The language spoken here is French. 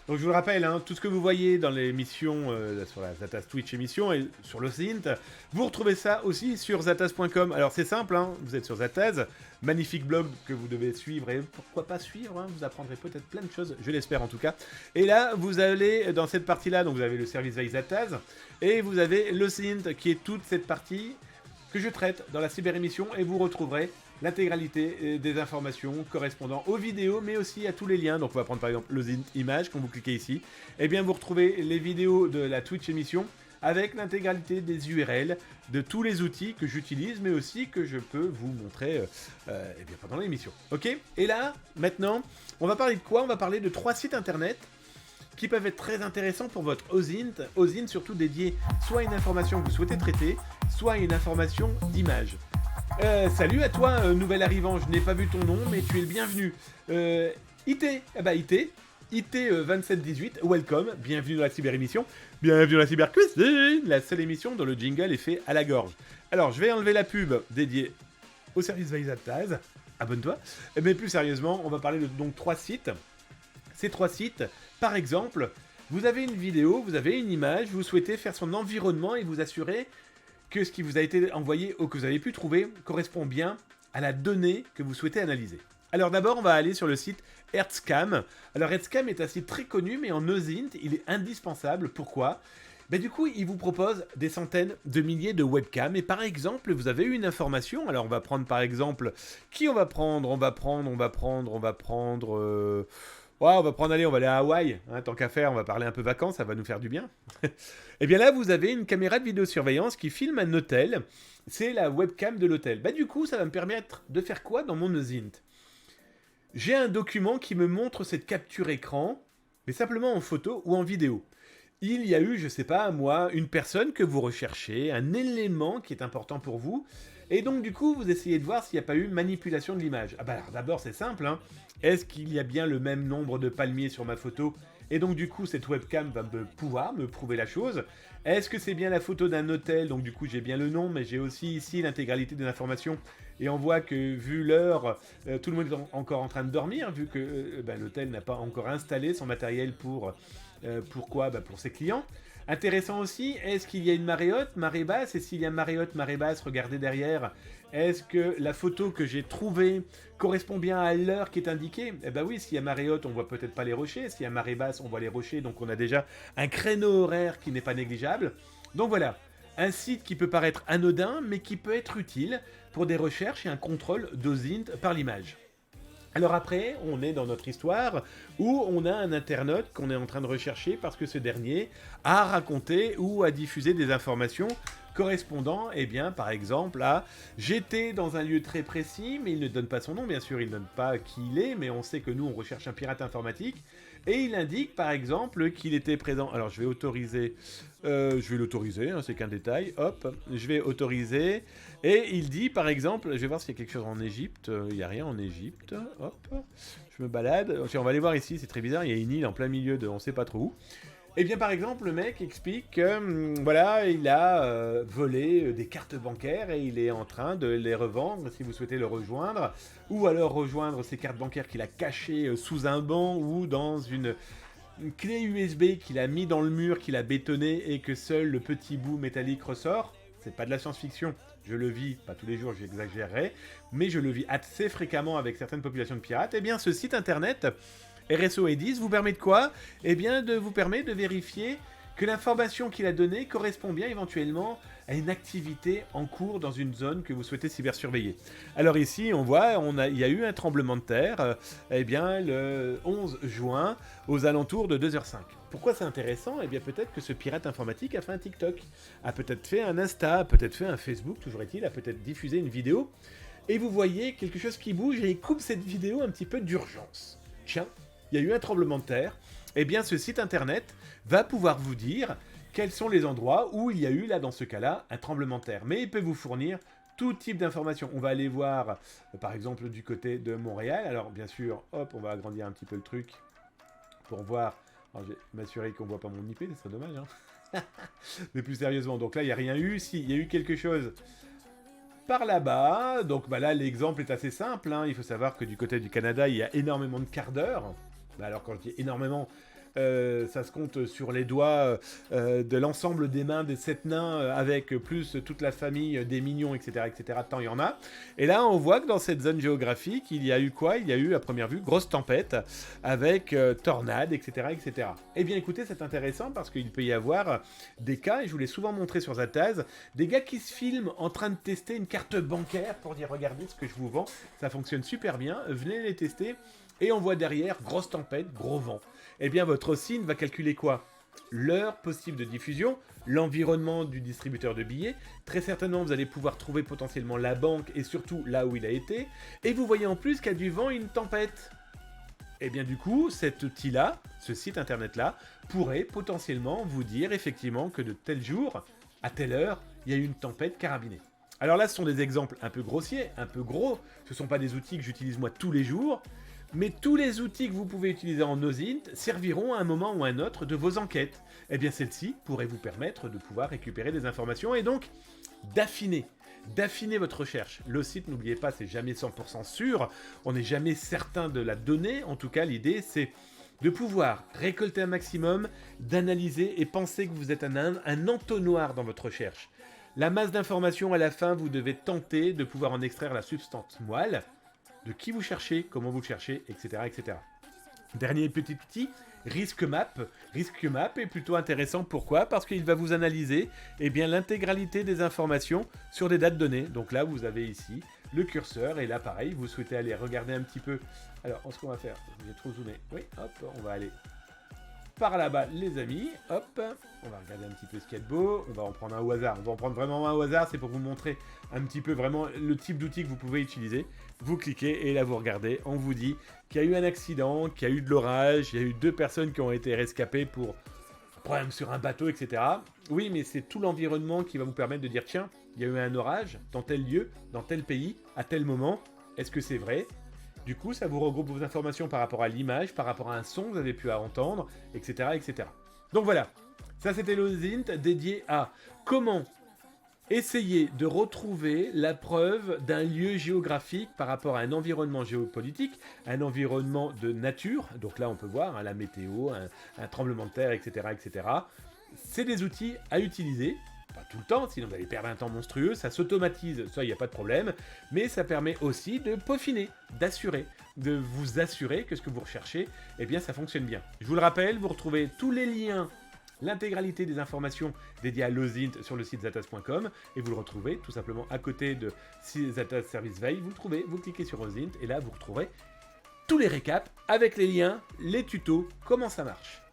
Donc je vous le rappelle, hein, tout ce que vous voyez dans l'émission, sur la Zatas Twitch émission et sur le Zint, vous retrouvez ça aussi sur zatas.com. Alors c'est simple, hein, vous êtes sur Zatas, magnifique blog que vous devez suivre et pourquoi pas suivre, hein, vous apprendrez peut-être plein de choses, je l'espère en tout cas. Et là, vous allez dans cette partie-là, donc vous avez le service Veille Zatas et vous avez le Zint qui est toute cette partie que je traite dans la cyber-émission et vous retrouverez l'intégralité des informations correspondant aux vidéos, mais aussi à tous les liens. Donc on va prendre par exemple le Zint Image, quand vous cliquez ici, et bien vous retrouvez les vidéos de la Twitch émission avec l'intégralité des URL de tous les outils que j'utilise, mais aussi que je peux vous montrer eh bien, pendant l'émission. Ok. Et là, maintenant, on va parler de quoi? On va parler de 3 sites internet qui peuvent être très intéressants pour votre OSINT. OSINT surtout dédié soit à une information que vous souhaitez traiter, soit à une information d'image. Salut à toi, nouvel arrivant, je n'ai pas vu ton nom, mais tu es le bienvenu. IT, IT 2718, welcome, bienvenue dans la cyber-émission, bienvenue dans la cyber-cuisine, la seule émission dont le jingle est fait à la gorge. Alors, je vais enlever la pub dédiée au service Vaisataz, abonne-toi, mais plus sérieusement, on va parler de donc 3 sites. Ces 3 sites, par exemple, vous avez une vidéo, vous avez une image, vous souhaitez faire son environnement et vous assurer que ce qui vous a été envoyé ou que vous avez pu trouver correspond bien à la donnée que vous souhaitez analyser. Alors d'abord, on va aller sur le site Earthscam. Alors Earthscam est un site très connu, mais en OSINT, il est indispensable. Pourquoi ? Du coup, il vous propose des centaines de milliers de webcams. Et par exemple, vous avez une information. Alors on va prendre par exemple... Qui on va prendre. Ouais, on va aller à Hawaï, hein, tant qu'à faire, on va parler un peu vacances, ça va nous faire du bien. Et bien là, vous avez une caméra de vidéosurveillance qui filme un hôtel, c'est la webcam de l'hôtel. Du coup, ça va me permettre de faire quoi dans mon OSINT ? J'ai un document qui me montre cette capture écran, mais simplement en photo ou en vidéo. Il y a eu, je sais pas, moi, une personne que vous recherchez, un élément qui est important pour vous, et donc du coup, vous essayez de voir s'il n'y a pas eu manipulation de l'image. Alors d'abord, c'est simple, hein. Est-ce qu'il y a bien le même nombre de palmiers sur ma photo ? Et donc du coup, cette webcam va pouvoir me prouver la chose. Est-ce que c'est bien la photo d'un hôtel ? Donc du coup, j'ai bien le nom, mais j'ai aussi ici l'intégralité des informations. Et on voit que vu l'heure, tout le monde est encore en train de dormir, vu que l'hôtel n'a pas encore installé son matériel pour... pourquoi ? Pour ses clients. Intéressant aussi, est-ce qu'il y a une marée haute, marée basse ? Et s'il y a marée haute, marée basse, regardez derrière. Est-ce que la photo que j'ai trouvée correspond bien à l'heure qui est indiquée ? Oui, s'il y a marée haute, on voit peut-être pas les rochers. S'il y a marée basse, on voit les rochers. Donc on a déjà un créneau horaire qui n'est pas négligeable. Donc voilà, un site qui peut paraître anodin, mais qui peut être utile pour des recherches et un contrôle d'OSINT par l'image. Alors après, on est dans notre histoire où on a un internaute qu'on est en train de rechercher parce que ce dernier a raconté ou a diffusé des informations correspondant, par exemple, à j'étais dans un lieu très précis, mais il ne donne pas son nom, bien sûr, il ne donne pas qui il est, mais on sait que nous, on recherche un pirate informatique, et il indique, par exemple, qu'il était présent. Alors, je vais autoriser, hein, c'est qu'un détail, hop, je vais autoriser, et il dit, par exemple, je vais voir s'il y a quelque chose en Égypte, il n'y a rien en Égypte, hop, je me balade, on va aller voir ici, c'est très bizarre, il y a une île en plein milieu de on sait pas trop où. Par exemple, le mec explique que, il a volé des cartes bancaires et il est en train de les revendre si vous souhaitez le rejoindre, ou alors rejoindre ces cartes bancaires qu'il a cachées sous un banc ou dans une clé USB qu'il a mis dans le mur, qu'il a bétonné et que seul le petit bout métallique ressort. C'est pas de la science-fiction, je le vis, pas tous les jours, j'exagérerai, mais je le vis assez fréquemment avec certaines populations de pirates. Ce site internet... RSO-10 vous permet de quoi ? Vous permet de vérifier que l'information qu'il a donnée correspond bien éventuellement à une activité en cours dans une zone que vous souhaitez cybersurveiller. Alors ici, on voit, il y a eu un tremblement de terre, le 11 juin, aux alentours de 2h05. Pourquoi c'est intéressant ? Peut-être que ce pirate informatique a fait un TikTok, a peut-être fait un Insta, a peut-être fait un Facebook, toujours est-il, a peut-être diffusé une vidéo, et vous voyez quelque chose qui bouge et il coupe cette vidéo un petit peu d'urgence. Tiens, il y a eu un tremblement de terre, ce site internet va pouvoir vous dire quels sont les endroits où il y a eu, là, dans ce cas-là, un tremblement de terre. Mais il peut vous fournir tout type d'informations. On va aller voir, par exemple, du côté de Montréal. Alors, bien sûr, hop, on va agrandir un petit peu le truc pour voir. Alors, je vais m'assurer qu'on ne voit pas mon IP, ce serait dommage, hein. Mais plus sérieusement, donc là, il n'y a rien eu. Si, il y a eu quelque chose... par là-bas, donc là l'exemple est assez simple, hein. Il faut savoir que du côté du Canada, il y a énormément de quarts d'heure. Alors quand je dis énormément, Ça se compte sur les doigts de l'ensemble des mains des 7 nains, avec plus toute la famille des mignons, etc., etc. Tant il y en a. Et là, on voit que dans cette zone géographique, il y a eu quoi? Il y a eu, à première vue, grosse tempête, avec tornades, etc., etc. Eh bien, écoutez, c'est intéressant parce qu'il peut y avoir des cas, et je vous l'ai souvent montré sur Zataz, des gars qui se filment en train de tester une carte bancaire pour dire, regardez ce que je vous vends, ça fonctionne super bien, venez les tester. Et on voit derrière, grosse tempête, gros vent. Eh bien, votre SIN va calculer quoi? L'heure possible de diffusion, l'environnement du distributeur de billets. Très certainement, vous allez pouvoir trouver potentiellement la banque et surtout là où il a été. Et vous voyez en plus qu'il y a du vent et une tempête. Et bien du coup, cet outil-là, ce site internet-là, pourrait potentiellement vous dire effectivement que de tel jour, à telle heure, il y a eu une tempête carabinée. Alors là, ce sont des exemples un peu grossiers, un peu gros. Ce ne sont pas des outils que j'utilise moi tous les jours. Mais tous les outils que vous pouvez utiliser en OSINT serviront à un moment ou à un autre de vos enquêtes. Eh bien, celle-ci pourrait vous permettre de pouvoir récupérer des informations et donc d'affiner votre recherche. Le site, n'oubliez pas, c'est jamais 100% sûr. On n'est jamais certain de la donnée. En tout cas, l'idée, c'est de pouvoir récolter un maximum, d'analyser et penser que vous êtes un entonnoir dans votre recherche. La masse d'informations, à la fin, vous devez tenter de pouvoir en extraire la substance moelle, de qui vous cherchez, comment vous le cherchez, etc., etc. Dernier petit outil, RiskMap. RiskMap est plutôt intéressant, pourquoi? Parce qu'il va vous analyser l'intégralité des informations sur des dates données. Donc là, vous avez ici le curseur, et là, pareil, vous souhaitez aller regarder un petit peu. Alors, ce qu'on va faire, j'ai trop zoomé. Oui, hop, on va aller par là-bas, les amis. Hop, on va regarder un petit peu ce qu'il y a de beau. On va en prendre un au hasard. On va en prendre vraiment un au hasard. C'est pour vous montrer un petit peu vraiment le type d'outil que vous pouvez utiliser. Vous cliquez et là, vous regardez. On vous dit qu'il y a eu un accident, qu'il y a eu de l'orage, il y a eu 2 personnes qui ont été rescapées pour problème sur un bateau, etc. Oui, mais c'est tout l'environnement qui va vous permettre de dire, tiens, il y a eu un orage dans tel lieu, dans tel pays, à tel moment. Est-ce que c'est vrai? Du coup, ça vous regroupe vos informations par rapport à l'image, par rapport à un son que vous avez pu entendre, etc., etc. Donc voilà, ça c'était l'OSINT dédié à comment essayer de retrouver la preuve d'un lieu géographique par rapport à un environnement géopolitique, un environnement de nature. Donc là, on peut voir la météo, un tremblement de terre, etc., etc. C'est des outils à utiliser. Pas tout le temps, sinon vous allez perdre un temps monstrueux, ça s'automatise, ça il n'y a pas de problème, mais ça permet aussi de peaufiner, de vous assurer que ce que vous recherchez, ça fonctionne bien. Je vous le rappelle, vous retrouvez tous les liens, l'intégralité des informations dédiées à l'OSINT sur le site zataz.com, et vous le retrouvez tout simplement à côté de Zataz Service Veille, vous le trouvez, vous cliquez sur OSINT, et là vous retrouverez tous les récaps avec les liens, les tutos, comment ça marche.